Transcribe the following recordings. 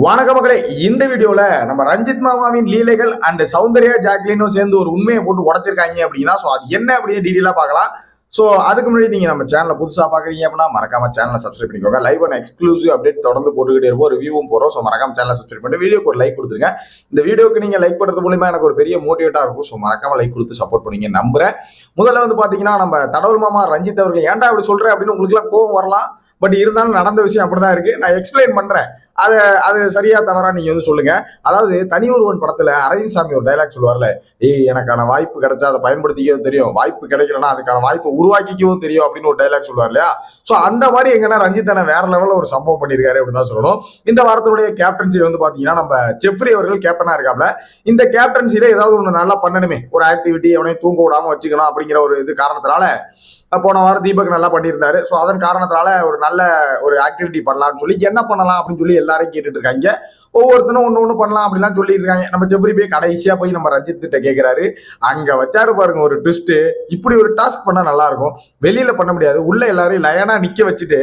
வணக்க மக்களே, இந்த வீடியோல நம்ம ரஞ்சித் மாமாவின் லீலைகள் அண்ட் சௌந்தர்யா ஜாக்லினும் சேர்ந்து ஒரு உண்மையை போட்டு உடைச்சிருக்காங்க அப்படின்னா அது என்ன அப்படின்னு டீடெயிலா பார்க்கலாம். ஸோ அதுக்கு முன்னாடி நீங்க நம்ம சேனலை புதுசாக பாக்குறீங்க அப்படின்னா மறக்காம சேனலை சப்ஸ்கிரைப் பண்ணிக்கோங்க. லைவ் அண்ட் எக்ஸ்க்ளூசிவ் அப்டேட் தொடர்ந்து போட்டுக்கிட்டே இருப்போம், ரிவ்யூவும் போறோம். ஸோ மறக்காம சேனலை சப்ஸ்கிரைப் பண்ணி வீடியோக்கு ஒரு லைக் கொடுத்துருங்க. இந்த வீடியோக்கு நீங்க லைக் பண்றது மூலமா எனக்கு ஒரு பெரிய மோட்டிவேட்டா இருக்கும். ஸோ மறக்காம லைக் கொடுத்து சப்போர்ட் பண்ணீங்க நம்புறேன். முதல்ல பாத்தீங்கன்னா நம்ம தடவல் மாமா ரஞ்சித் அவர்கள் ஏன்டா அப்படி சொல்றேன் அப்படின்னு உங்களுக்கு எல்லாம் கோவம் வரலாம். பட் இருந்தாலும் நடந்த விஷயம் அப்படிதான் இருக்கு. நான் எக்ஸ்பிளைன் பண்றேன். அது சரியா தவறா நீங்க சொல்லுங்க. அதாவது தனி ஒருவன் படத்துல அரவிந்த் சாமி ஒரு டைலாக் சொல்லுவார்ல, எனக்கான வாய்ப்பு கிடைச்சா அதை பயன்படுத்திக்கவும் தெரியும், வாய்ப்பு கிடைக்கலன்னா அதுக்கான வாய்ப்பை உருவாக்கிக்கவும் தெரியும் அப்படின்னு ஒரு டைலாக் சொல்லுவார் இல்லையா. சோ அந்த மாதிரி எங்கன்னா ரஞ்சித் வேற லெவலில் ஒரு சம்பவம் பண்ணியிருக்காரு அப்படின்னு தான் சொல்லணும். இந்த வாரத்தினுடைய கேப்டன்சி பாத்தீங்கன்னா நம்ம ஜெஃப்ரி அவர்கள் கேப்டனா இருக்காப்ல. இந்த கேப்டன்சில ஏதாவது ஒண்ணு நல்லா பண்ணணுமே, ஒரு ஆக்டிவிட்டி எவனையும் தூங்க விடாம வச்சுக்கணும் அப்படிங்கிற ஒரு இது காரணத்தினால போன வாரம் தீபக் நல்லா பண்ணியிருந்தாரு. ஸோ அதன் காரணத்தினால ஒரு நல்ல ஒரு ஆக்டிவிட்டி பண்ணலாம்னு சொல்லி என்ன பண்ணலாம் அப்படின்னு சொல்லி எல்லாரும் கேட்டுட்டு இருக்காங்க. ஒவ்வொருத்தரும் ஒன்று பண்ணலாம் அப்படிலாம் சொல்லிட்டு இருக்காங்க. நம்ம ஜெப்ரி போய் கடைசியா போய் நம்ம ரஞ்சித் கிட்ட கேட்கிறாரு. அங்க வச்சாரு பாருங்க ஒரு ட்விஸ்ட். இப்படி ஒரு டாஸ்க் பண்ணா நல்லா இருக்கும், வெளியில பண்ண முடியாது, உள்ள எல்லாரையும் லயனா நிக்க வச்சுட்டு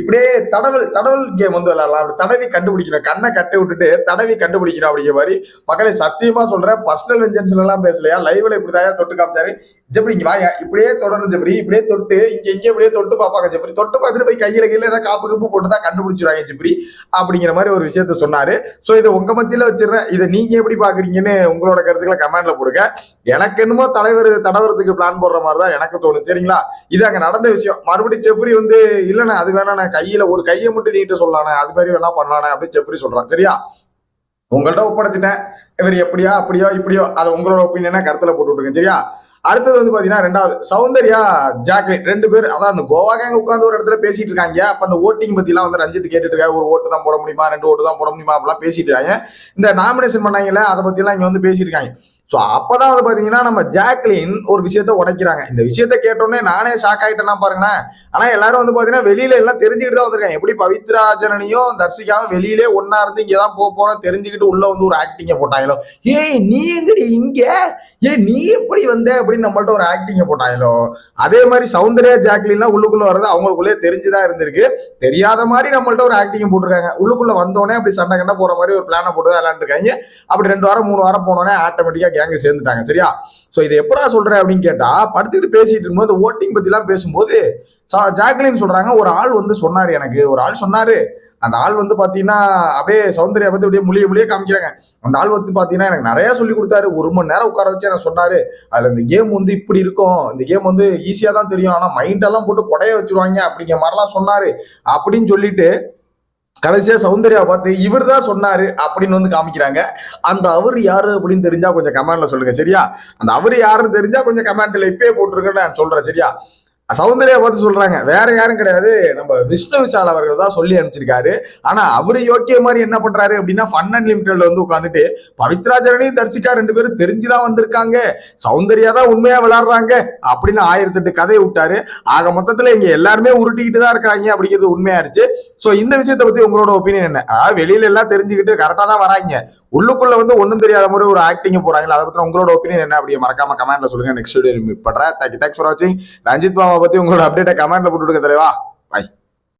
இப்படியே தடவல் கேம் விளையாடலாம். அப்படி தடவி கண்டுபிடிக்கணும், கண்ணை கட்டி விட்டுட்டு தடவி கண்டுபிடிக்கணும் அப்படிங்கிற மாதிரி. மக்களை சத்தியமா சொல்றேன், பர்சனல் வெஞ்சன்ஸ்ல எல்லாம் பேசலையா, லைவ்ல இப்படிதான் தொட்டு காமிச்சாரு. ஜெப்ரி இங்க வாயா, இப்படியே தொடரும் ஜெப்ரி, இப்படியே தொட்டு இங்க இப்படியே தொட்டு பார்ப்பாங்க ஜெப்ரி, தொட்டு பார்த்துட்டு போய் கையில ஏதாவது காப்பு கப்பு போட்டுதான் கண்டுபிடிச்சிருவாங்க ஜெப்ரி அப்படிங்கிற மாதிரி ஒரு விஷயத்த சொன்னாரு. சோ இதை உங்க மத்தியில வச்சிடறேன். இதை நீங்க எப்படி பாக்குறீங்கன்னு உங்களோட கருத்துக்களை கமெண்ட்ல போடுங்க. எனக்கு என்னமோ தலைவர் தடவரத்துக்கு பிளான் போடுற மாதிரி தான் எனக்கு தோணும். சரிங்களா, இது அங்க நடந்த விஷயம். மறுபடியும் ஜெப்ரி இல்லைன்னா அது வேணா கையில ஒரு கையை மட்டும் நீட்டு சொல்லலானே, அது மாதிரி வேணா பண்ணலானே அப்படின்னு ஜெப்ரி சொல்றான். சரியா, உங்கள்ட்ட ஒப்படைச்சிட்டேன். இவர் எப்படியா அப்படியோ இப்படியோ அதை உங்களோட ஒப்பீனியனா கருத்துல போட்டு விட்டுருங்க. சரியா, அடுத்தது பாத்தீங்கன்னா ரெண்டாவது சௌந்தர்யா ஜாக்லின் ரெண்டு பேர், அதான் அந்த கோவா கேங்க உட்காந்து ஒரு இடத்துல பேசிட்டு இருக்காங்க. அப்ப அந்த ஓட்டிங் பத்தி எல்லாம் ரஞ்சித் கேட்டுட்டு இருக்காங்க. ஒரு ஓட்டு தான் போட முடியுமா, 2 ஓட்டு தான் போட முடியுமா அப்படிலாம் பேசிட்டு இருக்காங்க. இந்த நாமினேஷன் பண்ணாங்கல்ல, அதை பத்தி எல்லாம் இங்க பேசிட்டு இருக்காங்க. ஸோ அப்பதான் பாத்தீங்கன்னா நம்ம ஜாக்லின் ஒரு விஷயத்த உடைக்கிறாங்க. இந்த விஷயத்த கேட்டோன்னே நானே ஷாக் ஆயிட்டேன்னா பாருங்களேன். ஆனா எல்லாரும் பாத்தீங்கன்னா வெளியில எல்லாம் தெரிஞ்சுக்கிட்டு தான் வந்திருக்காங்க. எப்படி பவித்ரா ஜனனியும் தர்சிகாவும் வெளியிலே ஒன்னா இருந்து இங்கதான் போறோம் தெரிஞ்சுக்கிட்டு உள்ள ஒரு ஆக்டிங்க போட்டாங்களோ. நீ எங்கடி இங்க, நீ எப்படி வந்த அப்படின்னு நம்மள்ட்ட ஒரு ஆக்டிங்க போட்டாங்களோ. அதே மாதிரி சௌந்தர்யா ஜாக்லின்லாம் உள்ளுக்குள்ள வர்றது அவங்களுக்குள்ளே தெரிஞ்சுதான் இருந்திருக்கு. தெரியாத மாதிரி நம்மள்ட்ட ஒரு ஆக்டிங்க போட்டிருக்காங்க. உள்ளுக்குள்ள வந்தோடனே அப்படி சண்டை கண்டா போற மாதிரி ஒரு பிளானை போட்டு தான் விளையாண்டுருக்காங்க. அப்படி 2 வாரம் 3 வாரம் போனோடனே ஆட்டோமேட்டிக்கா கேங்க சேர்ந்துட்டாங்க. சரியா, சோ இதை எப்படா சொல்றேன் அப்படின்னு கேட்டா, படுத்துட்டு பேசிட்டு இருக்கும்போது ஓட்டிங் பத்தி எல்லாம் பேசும்போது ஜாக்லின் சொல்றாங்க, ஒரு ஆள் சொன்னாரு, எனக்கு ஒரு ஆள் சொன்னாரு. அந்த ஆள் பாத்தீங்கன்னா அப்படியே சௌந்தர்யா பத்தி அப்படியே முழிய காமிக்கிறாங்க. அந்த ஆள் பாத்தீங்கன்னா எனக்கு நிறைய சொல்லி கொடுத்தாரு. 1 மணி நேரம் உட்கார வச்சு எனக்கு சொன்னாரு. அதுல இந்த கேம் இப்படி இருக்கும், இந்த கேம் ஈஸியா தான் தெரியும், ஆனா மைண்ட் எல்லாம் போட்டு கொடைய வச்சிருவாங்க அப்படிங்கிற மாதிரிலாம் சொன்னாரு அப்படின்னு சொல்லிட்டு கடைசியா சௌந்தர்யா பார்த்து இவர் தான் சொன்னாரு அப்படின்னு காமிக்கிறாங்க. அந்த அவர் யாரு அப்படின்னு தெரிஞ்சா கொஞ்சம் கமெண்ட்ல சொல்லுங்க. சரியா, அந்த அவர் யாருன்னு தெரிஞ்சா கொஞ்சம் கமெண்ட்ல இப்பயே போட்டுருக்கேன்னு நான் சொல்றேன். சரியா, சௌந்தர்யா பார்த்து சொல்றாங்க, வேற யாரும் கிடையாது, நம்ம விஷ்ணு விஷால் அவர்கள் தான் சொல்லி அனுப்பிச்சிருக்காரு. ஆனா அவரு யோக்கிய மாதிரி என்ன பண்றாரு அப்படின்னா, ஃபன் அன்லிமிட்டட்ல உட்காந்துட்டு பவித்ரா ஜனனியும் தர்சிகா 2 பேரும் தெரிஞ்சுதான் வந்திருக்காங்க, சௌந்தர்யா தான் உண்மையா விளையாடுறாங்க அப்படின்னு 1008 கதையை விட்டாரு. ஆக மொத்தத்துல இங்க எல்லாருமே உருட்டிக்கிட்டு தான் இருக்காங்க அப்படிங்கிறது உண்மையாயிருச்சு. சோ இந்த விஷயத்தை பத்தி உங்களோட ஒப்பீனியன் என்ன? வெளியில எல்லாம் தெரிஞ்சுக்கிட்டு கரெக்டா தான் வராங்க, உள்ளுக்குள்ள ஒன்னும் தெரியாத மாதிரி ஒரு ஆக்டிங் போறாங்களா, அதை பத்தி உங்களோட ஒப்பீனியன் என்ன அப்படியே மறக்காம கமெண்ட்ல சொல்லுங்க. நெக்ஸ்ட் வீடியோ மீட் பண்றேன். தேங்க்ஸ் ஃபார் வாட்சிங். ரஞ்சித் மாமா பத்தி உங்களோட அப்டேட்டை கமெண்ட்ல போட்டு விடுங்க தலைவா. பாய்.